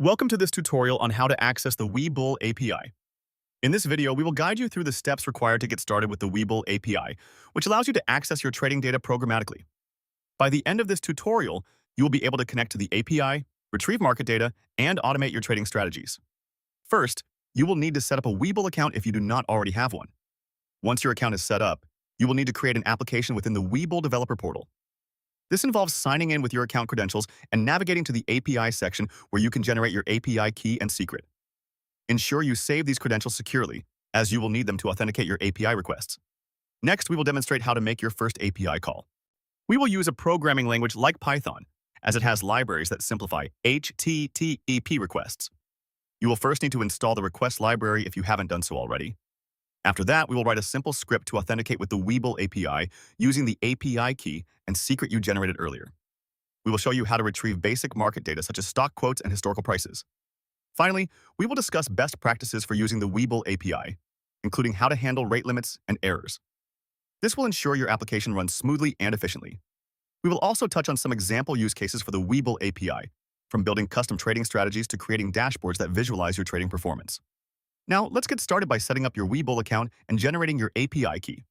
Welcome to this tutorial on how to access the Webull API. In this video, we will guide you through the steps required to get started with the Webull API, which allows you to access your trading data programmatically. By the end of this tutorial, you will be able to connect to the API, retrieve market data, and automate your trading strategies. First, you will need to set up a Webull account if you do not already have one. Once your account is set up, you will need to create an application within the Webull developer portal. This involves signing in with your account credentials and navigating to the API section where you can generate your API key and secret. Ensure you save these credentials securely, as you will need them to authenticate your API requests. Next, we will demonstrate how to make your first API call. We will use a programming language like Python, as it has libraries that simplify HTTP requests. You will first need to install the request library if you haven't done so already. After that, we will write a simple script to authenticate with the Webull API using the API key and secret you generated earlier. We will show you how to retrieve basic market data such as stock quotes and historical prices. Finally, we will discuss best practices for using the Webull API, including how to handle rate limits and errors. This will ensure your application runs smoothly and efficiently. We will also touch on some example use cases for the Webull API, from building custom trading strategies to creating dashboards that visualize your trading performance. Now, let's get started by setting up your Webull account and generating your API key.